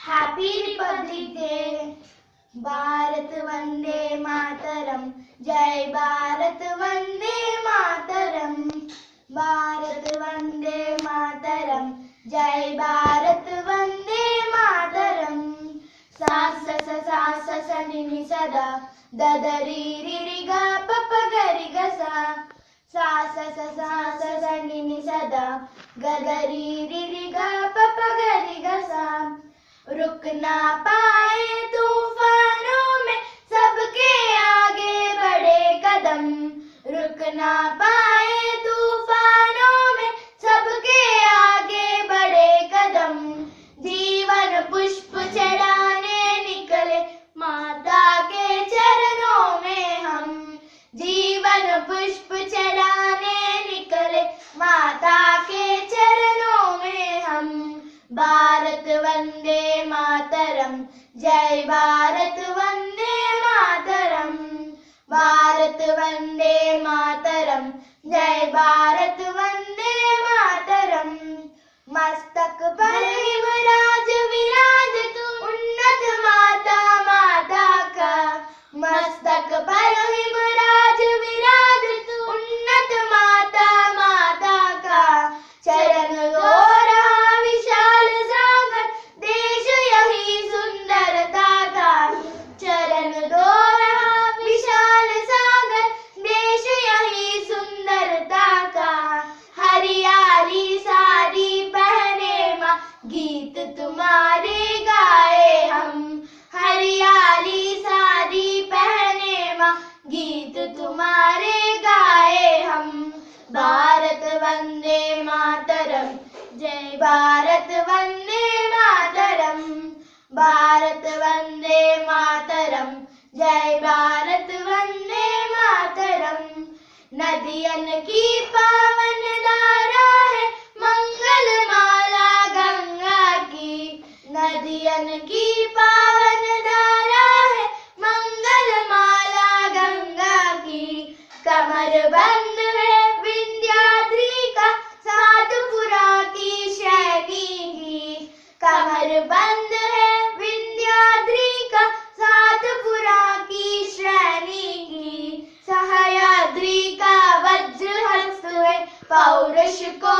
Happy republic day. Bharat वंदे मातरम, जय भारत वंदे मातरम। भारत वंदे मातरम, जय भारत वंदे मातरम। सा स स सा स स नि नि स दा द द री रि रि ग प प ग रि ग सा। सा स स सा स स नि नि स दा ग ग री रि रि ग प प ग रि ग सा। रुक ना पाए तूफानों में सबके आगे बढ़े कदम। रुक ना पाए तूफानों में सबके आगे बढ़े कदम। जीवन पुष्प चढ़ाने निकले माता के चरणों में हम। जीवन पुष्प चढ़ाने निकले माता के चरणों में हम। भारत वंदे मातरम, जय भारत वंदे मातरम। भारत वंदे मातरम, जय भारत वंदे मातरम। मस्तक पर हिमराज विराजत उन्नत माता माता का। मस्तक पर हिमराज विराजत उन्नत माता माता का। चरण गौरा विशाल सागर देश यही सुंदरता का। चरण गौरा विशाल सागर देश यही सुंदरता का। हरियाली साड़ी पहने माँ गीत तुम्हारे गाए हम। हरियाली साड़ी पहने माँ गीत तुम्हारे गाए हम। भारत वंदे मातरम, जय भारत वंदे मातरम। भारत वंदे मातरम, जय भारत वंदे मातरम। नदियन की पावन धारा है मंगल माला गंगा की। नदियन की पावन धारा है मंगल माला गंगा की। कमर बंद है विंध्याद्री का सातपुरा की शैली की। कमर बंद है विंध्याद्री का सातपुरा की श्रेणी की। सह्याद्री का वज्र हस्त है पौरुष को